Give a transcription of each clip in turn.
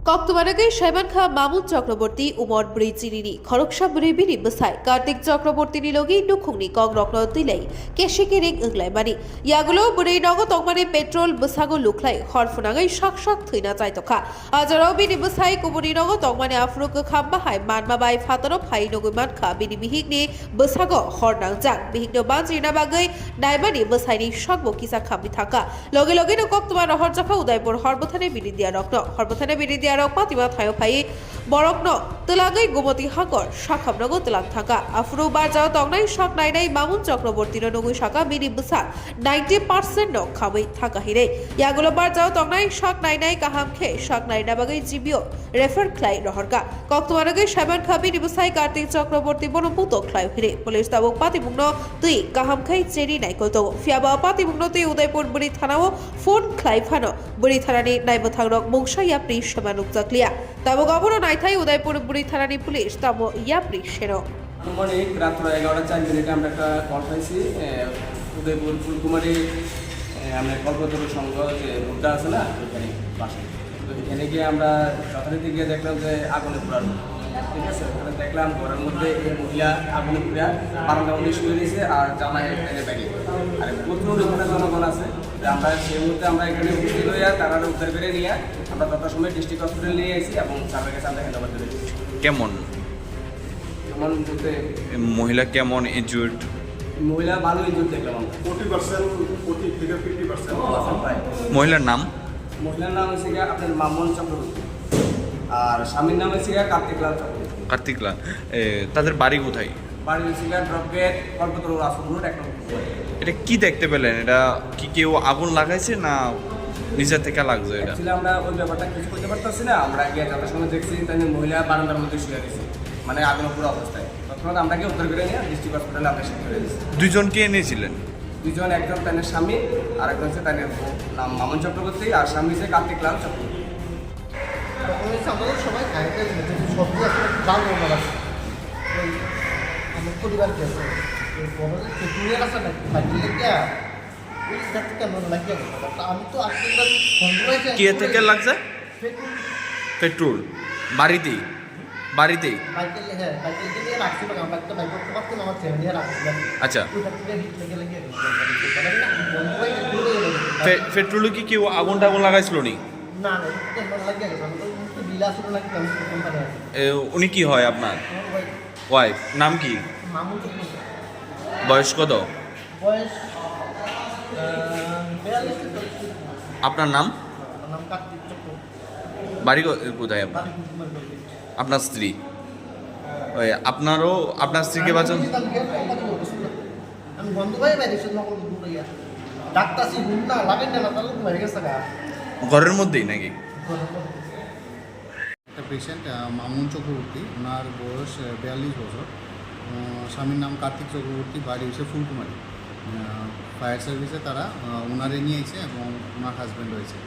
কক্তবারাগে সাইমান খা মামুন চক্রবর্তী উমর ব্রিজিনি খরকসা ব্রিবিনি বসাই কার্তিক চক্রবর্তী নিলগি নুখুংনি কক রক্ন দিলাই কেশিকে রেং ইংলাই মানি ইয়াগুলো বুড়ি নগ তকমানি পেট্রোল বসাগো লুকলাই হরফুনাগাই শাক শাক থইনা চাইতখা আজারাও বিনি বসাই কুবুনি নগ তকমানি আফরুক খাম্বা হাই মানমাবাই ফাতানো ফাই নগৈ মানখা বিনি বিহিগনি বসাগো হরনাং জাক বিহিগনো বাঞ্জিনা বাগৈ নাইমানি বসাইনি সকবো কিসা খামি থাকা লগে লগে ন কক্তবা নহর জাখা উদয়পুর হরবথানে বিনি দিয়া রক্ন হরবথানে বিনি দিয়া পাতিমা থায়ো ফাই বরকন তেলাগাই গোমতী হাকর শাখামনগ তেলাং থাকা আফরু বার যাও তংনাই শাক নাইনাই মামুন চক্রবর্তীর নগুই শাখা মিনি বুসা 90% ন খামই থাকা হিরে ইয়াগুলো বার যাও তংনাই শাক নাইনাই কাহাম খে শাক নাইনা বাগাই জিবিও রেফার ক্লাই রহরকা কক্তমারগে সাইমান খাবি নিবসাই কার্তিক চক্রবর্তী বনপুত ক্লাই হিরে পুলিশ তাবক পাতিমুগ্ন তুই কাহাম খাই চেরি নাইকত ফিয়াবা পাতিমুগ্ন তুই উদয়পুর বুড়ি থানাও ফোন ক্লাই ফানো বুড়ি থানানি নাইব থাংরক মুংসাইয়া প্রিস সমানুক জাকলিয়া তাবো গবর নাইথাই উদয়পুর বুড়ি থানানি পুলিশ তাবো ইয়া প্রিসেনো আনুমানিক রাত 11:04 আমরা একটা কল পাইছি উদয়পুর ফুলকুমারী আমরা কল্পতরু সংঘ যে রোডটা আছে না ওখানে পাশে তো এখানে গিয়ে আমরা যথারীতি গিয়ে দেখলাম যে আগুনে পোড়ানো ঠিক আছে ওখানে দেখলাম ঘরের মধ্যে এই মহিলা আগুনে পুড়া বারান্দার মধ্যে শুয়ে রয়েছে আর জামাই এখানে ব্যাগে আর প্রচুর ওখানে জনগণ আছে আমরা সেই মুহূর্তে আমরা এখানে উপস্থিত হইয়া তারা উদ্ধার করে নিয়ে আমরা যথাসময় ডিস্ট্রিক্ট হসপিটাল নিয়ে এসেছি এবং স্যারের কাছে আমরা হ্যান্ড ওভার করে দিয়েছি। কেমন আমার বলতে মহিলা কেমন ইনজুর্ড? মহিলা ভালো ইনজুর দেখলাম আমরা 40% থেকে 50% প্রায়। মহিলার নাম? মহিলার নাম হচ্ছে গিয়ে আপনার মামুন চক্রবর্তী আর স্বামীর নাম হচ্ছে গিয়ে কার্তিক লাল চক্রবর্তী। কার্তিক লাল। তাদের বাড়ি কোথায়? বাড়ি হচ্ছে গিয়ে ড্রপগেট কল্পতরু রাসুল রোড একটা। এটা কি দেখতে পেলেন? এটা কি কেউ আগুন লাগাইছে না নিজের থেকে লাগছে? এটা অ্যাকচুয়ালি আমরা ওই ব্যাপারটা কিছু করতে পারতেছি না। আমরা গিয়ে যাদের সঙ্গে দেখছি তাই মহিলা বারান্দার মধ্যে শুয়ে গেছে মানে আগুনের পুরো অবস্থায়। তৎক্ষণাৎ আমরা গিয়ে উদ্ধার করে নিয়ে ডিস্ট্রিক্ট হসপিটালে আমরা শিফট করে দিয়েছি। দুজনকে এনেছিলেন? দুজন, একজন তাদের স্বামী আর একজন হচ্ছে তাদের নাম মামুন চক্রবর্তী আর স্বামী হচ্ছে কার্তিক লাল চক্রবর্তী। আমাদের সবাই খাইতে সবজি আসলে জাল রোমার আছে ওই আমার পরিবার কে আছে তেঁতুলিয়ার আছে নাকি ফাইলে গিয়া ওই দেখতে কেমন লাগিয়ে আমি তো আসলে কে থেকে লাগছে? পেট্রোল বাড়িতেই? বাড়িতেই বাইকেলে হ্যাঁ বাইকেলে দিয়ে রাখছি বা আমরা একটা বাইক করতে পারতাম আমার ফ্যামিলি রাখছিলাম। আচ্ছা, ওইটা থেকে হিট লেগে লেগে পেট্রোলে কি কেউ আগুন টাগুন লাগাইছিল নি? না না কেমন লাগিয়ে গেছে আমি তো বিলা ছিল নাকি আমি কোম্পানি আছে উনি কি হয় আপনার? ওয়াইফ নাম কি? মামুন চক্রবর্তী। বয়স কত? বয়স 42। আপনার নাম? নাম কার্তিক চক্রবর্তী। বাড়ি কোথায় আপনার? বাড়ি কুকুমার বাড়ি। আপনার স্ত্রী? ওই আপনারও আপনার স্ত্রীকে বাঁচান? আমি বন্ধু ভাই বাইরে নকল দূর হইয়া ডাক্তারছি ঘুম না লাগেন না তাহলে তো বাইরে গেছে গা ঘরের মধ্যেই নাকি? একটা পেশেন্ট মামুন চক্রবর্তী, ওনার বয়স 42 বছর। স্বামীর নাম কার্তিক চক্রবর্তী, বাড়ি হচ্ছে ফুলকুমারী। ফায়ার সার্ভিসে তারা ওনারে নিয়ে এসে এবং ওনার হাজব্যান্ড রয়েছে।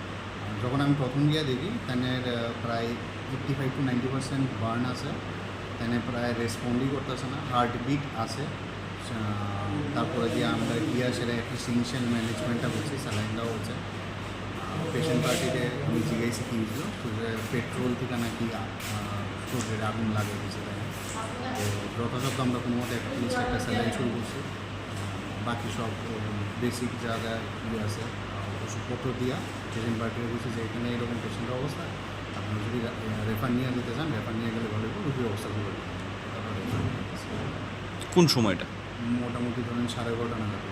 যখন আমি প্রথম গিয়ে দেখি তাদের প্রায় 85 to 90% বার্ন আছে, তাদের প্রায় রেসপন্ডই করতেছে না, হার্টবিট আছে। তারপরে দিয়ে আমরা গিয়া সেটা একটু সিনশিয়াল ম্যানেজমেন্টটা বলছি, স্যালাইন দেওয়া হচ্ছে। পেশেন্ট পার্টিতে আমি জিজ্ঞাসি কী হয়েছিল, পেট্রোল থেকে নাকি শরীরে আগুন লাগে দিয়েছে। তো যথাযথ আমরা কোনো মতো একটা স্যালাইন শুরু করছি। বাকি সব বেসিক যা যা ইয়ে আছে ওষুধপত্র দিয়া পেশেন্ট পার্টিকে বলছি যে এখানে এরকম পেশেন্টের অবস্থা, আপনি যদি রেফার নিয়ে যেতে চান রেফার নিয়ে গেলে ভালো রুগীর অবস্থা ভালো। কোন সময়টা? মোটামুটি ধরেন 11:30 নাগাদ।